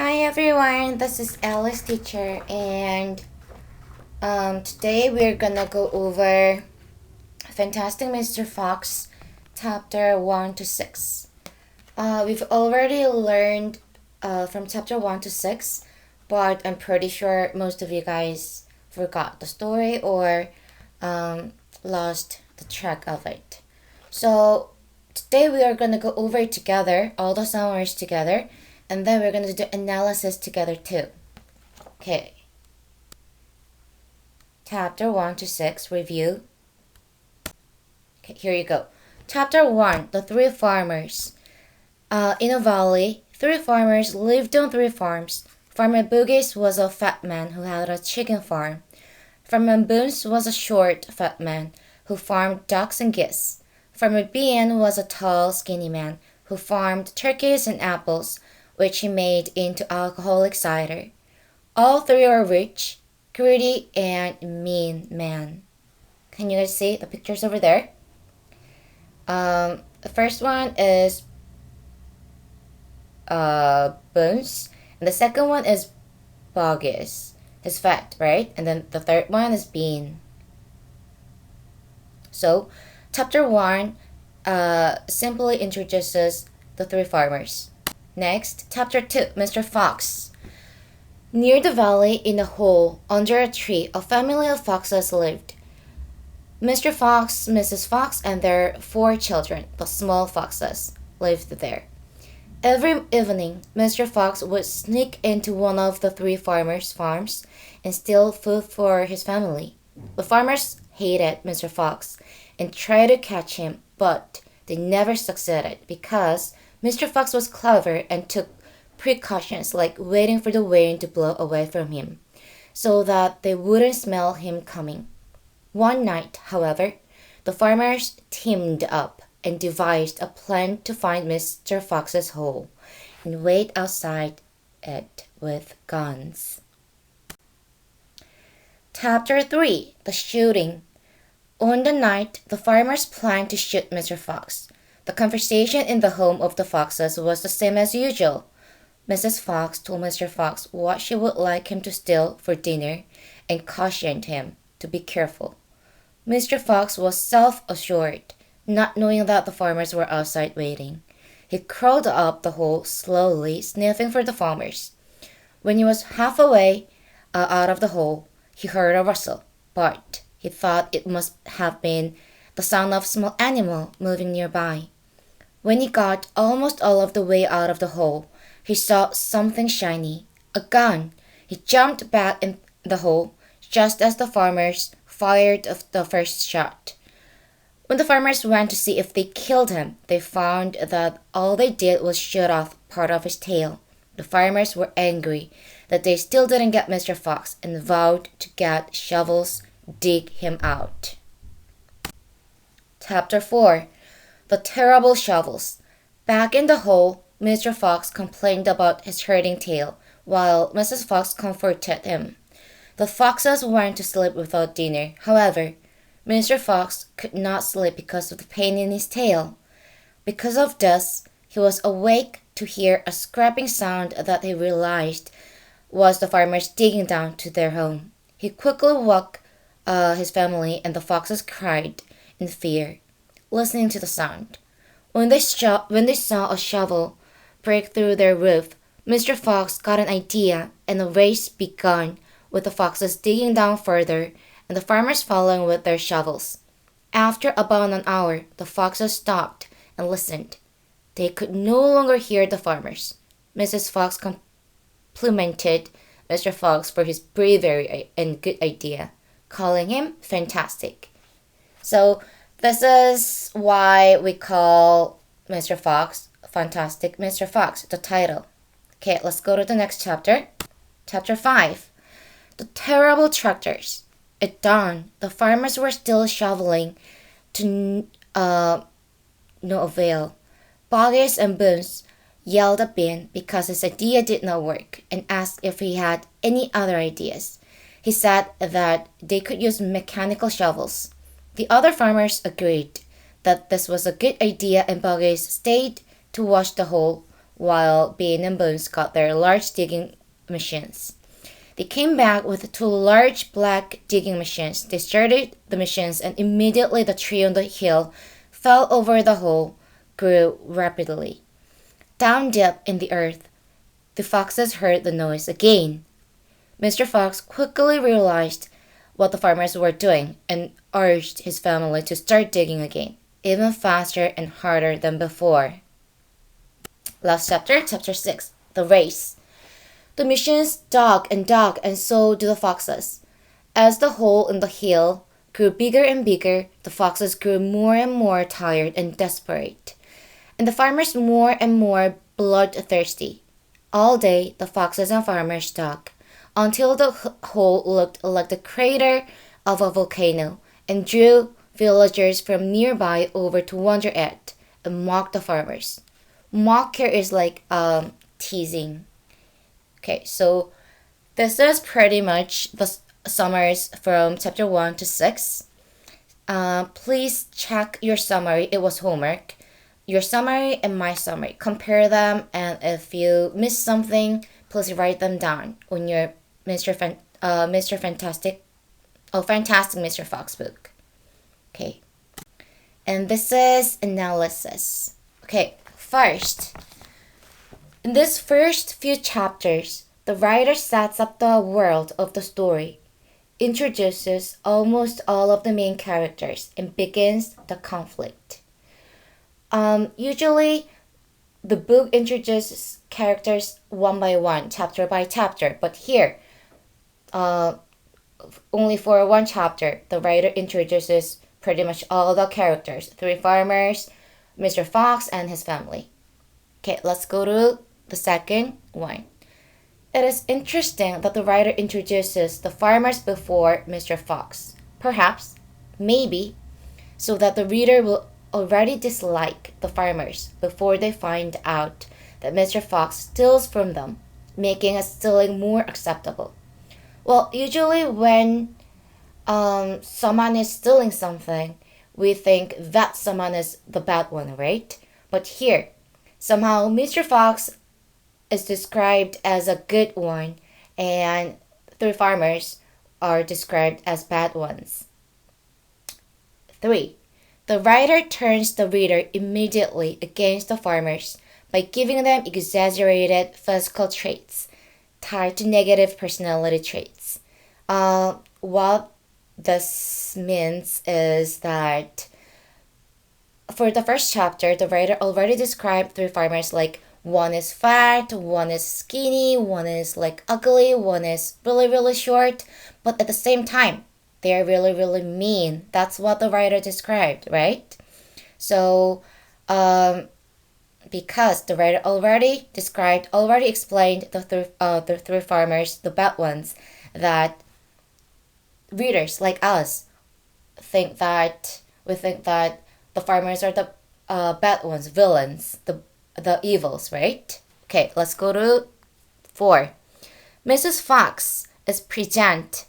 Hi everyone, this is Alice teacher and today we're gonna go over Fantastic Mr. Fox chapter 1 to 6. We've already learned from chapter 1 to 6, but I'm pretty sure most of you guys forgot the story or lost the track of it. So today we are gonna go over it together, all the summaries together, and then we're going to do analysis together too. Okay. Chapter 1 to 6 review. Okay, here you go. Chapter 1, the three farmers. In a valley, three farmers lived on three farms. Farmer Boogies was a fat man who had a chicken farm. Farmer Boons was a short, fat man who farmed ducks and geese. Farmer Bean was a tall, skinny man who farmed turkeys and apples, which he made into alcoholic cider. All three are rich, greedy, and mean men. Can you guys see the pictures over there? The first one is Bones, and the second one is Bogus. He's fat, right? And then the third one is Bean. So, chapter 1 simply introduces the three farmers. Next, chapter 2, Mr. Fox. Near the valley, in a hole under a tree, a family of foxes lived. Mr. Fox, Mrs. Fox, and their 4 children, the small foxes, lived there. Every evening, Mr. Fox would sneak into one of the three farmers' farms and steal food for his family. The farmers hated Mr. Fox and tried to catch him, but they never succeeded because Mr. Fox was clever and took precautions like waiting for the wind to blow away from him so that they wouldn't smell him coming. One night, however, the farmers teamed up and devised a plan to find Mr. Fox's hole and wait outside it with guns. Chapter 3, The Shooting. On the night, the farmers planned to shoot Mr. Fox. The conversation in the home of the Foxes was the same as usual. Mrs. Fox told Mr. Fox what she would like him to steal for dinner and cautioned him to be careful. Mr. Fox was self-assured, not knowing that the farmers were outside waiting. He crawled up the hole slowly, sniffing for the farmers. When he was halfway out of the hole, he heard a rustle, but he thought it must have been the sound of a small animal moving nearby. When he got almost all of the way out of the hole, he saw something shiny, a gun. He jumped back in the hole just as the farmers fired the first shot. When the farmers went to see if they killed him, they found that all they did was shoot off part of his tail. The farmers were angry that they still didn't get Mr. Fox and vowed to get shovels, dig him out. Chapter 4, The Terrible Shovels. Back in the hole, Mr. Fox complained about his hurting tail, while Mrs. Fox comforted him. The foxes went to sleep without dinner. However, Mr. Fox could not sleep because of the pain in his tail. Because of this, he was awake to hear a scraping sound that he realized was the farmers digging down to their home. He quickly woke his family, and the foxes cried in fear, listening to the sound. When they saw a shovel break through their roof, Mr. Fox got an idea, and a race began with the foxes digging down further and the farmers following with their shovels. After about an hour, the foxes stopped and listened. They could no longer hear the farmers. Mrs. Fox complimented Mr. Fox for his bravery and good idea, calling him fantastic. So this is why we call Mr. Fox Fantastic Mr. Fox, the title. Okay, let's go to the next chapter. Chapter 5, The Terrible Tractors. At dawn, the farmers were still shoveling to no avail. Boggers and Boons yelled at Ben because his idea did not work and asked if he had any other ideas. He said that they could use mechanical shovels. The other farmers agreed that this was a good idea, and Boggers stayed to watch the hole while Bean and Bones got their large digging machines. They came back with two large black digging machines. They started the machines, and immediately the tree on the hill fell over the hole, grew rapidly. Down deep in the earth, the foxes heard the noise again. Mr. Fox quickly realized what the farmers were doing and urged his family to start digging again, even faster and harder than before. Last chapter, chapter 6, The Race. The machines dug, and so do the foxes. As the hole in the hill grew bigger and bigger, the foxes grew more and more tired and desperate, and the farmers more and more bloodthirsty. All day, the foxes and farmers dug, until the hole looked like the crater of a volcano, and drew villagers from nearby over to wonder at and mock the farmers. Mock here is like teasing. Okay, so this is pretty much the summaries from chapter 1 to 6. Please check your summary. It was homework. Your summary and my summary. Compare them, and if you miss something, please write them down on your Mr. Fantastic Mr. Fox book. Okay. And this is analysis. Okay, first, in this first few chapters, the writer sets up the world of the story, introduces almost all of the main characters, and begins the conflict. Usually, the book introduces characters one by one, chapter by chapter, but here, only for one chapter, the writer introduces pretty much all the characters, three farmers, Mr. Fox, and his family. Okay, let's go to the second one. It is interesting that the writer introduces the farmers before Mr. Fox. Perhaps, maybe, so that the reader will already dislike the farmers before they find out that Mr. Fox steals from them, making his stealing more acceptable. Well, usually when someone is stealing something, we think that someone is the bad one, right? But here, somehow Mr. Fox is described as a good one, and three farmers are described as bad ones. 3. The writer turns the reader immediately against the farmers by giving them exaggerated physical traits tied to negative personality traits. What this means is that for the first chapter, the writer already described three farmers like one is fat, one is skinny, one is like ugly, one is really, really short, but at the same time, they are really, really mean. That's what the writer described, right? So, because the writer already explained the three farmers, the bad ones, that readers like us think that the farmers are the bad ones, villains, the evils, right? Okay, let's go to 4. Mrs. Fox is presents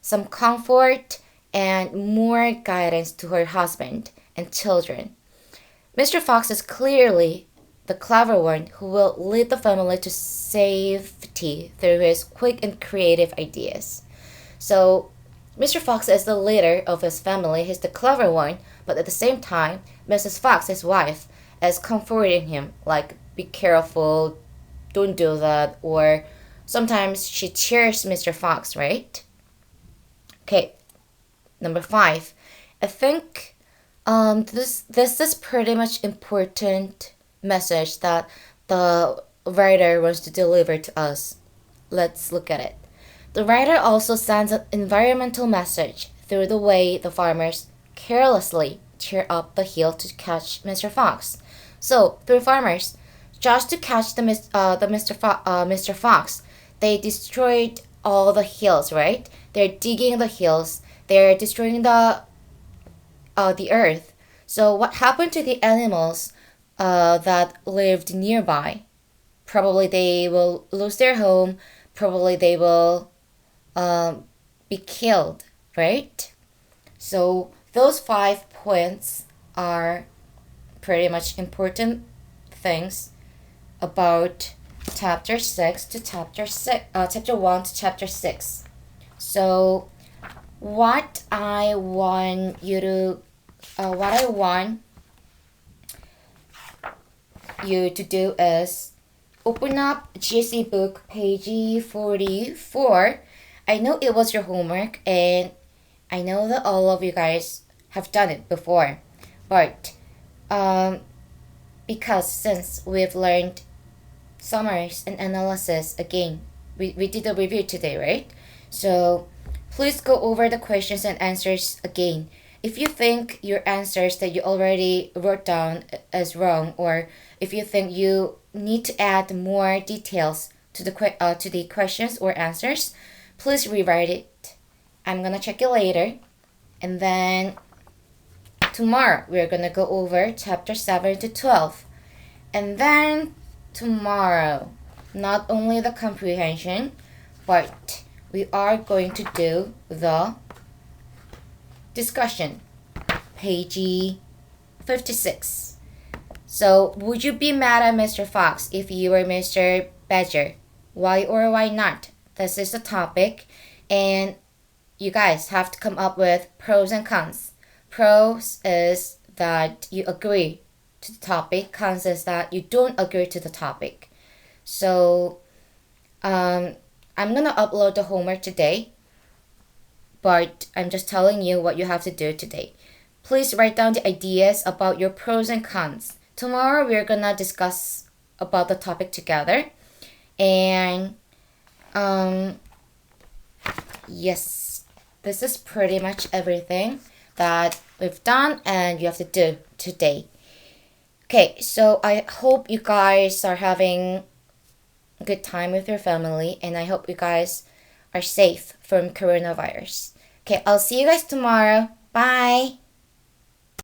some comfort and more guidance to her husband and children. Mr. Fox is clearly the clever one who will lead the family to safety through his quick and creative ideas. So, Mr. Fox is the leader of his family, he's the clever one, but at the same time, Mrs. Fox, his wife, is comforting him, like, be careful, don't do that, or sometimes she cheers Mr. Fox, right? Okay, number 5. I think this is pretty much important message that the writer wants to deliver to us. Let's look at it. The writer also sends an environmental message through the way the farmers carelessly tear up the hill to catch Mr. Fox. So, three farmers, just to catch Mr. Fox, they destroyed all the hills, right? They're digging the hills. They're destroying the earth. So, what happened to the animals that lived nearby? Probably they will lose their home. Probably they will be killed, right? So those 5 points are pretty much important things about chapter 6 to chapter 1 to chapter 6. So what I want you to do is open up GC book page 44. I know it was your homework, and I know that all of you guys have done it before, but because since we've learned summaries and analysis again, we did a review today, right? So please go over the questions and answers again. If you think your answers that you already wrote down is wrong, or if you think you need to add more details to the questions or answers, please rewrite it. I'm gonna check it later. And then tomorrow we're gonna go over chapter 7 to 12. And then tomorrow, not only the comprehension, but we are going to do the discussion, page 56. So, would you be mad at Mr. Fox if you were Mr. Badger? Why or why not? This is the topic, and you guys have to come up with pros and cons. Pros is that you agree to the topic, cons is that you don't agree to the topic. So, I'm gonna upload the homework today, but I'm just telling you what you have to do today. Please write down the ideas about your pros and cons. Tomorrow we're gonna discuss about the topic together, and yes, this is pretty much everything that we've done and you have to do today. Okay, so I hope you guys are having a good time with your family, and I hope you guys are safe from coronavirus. Okay, I'll see you guys tomorrow. Bye.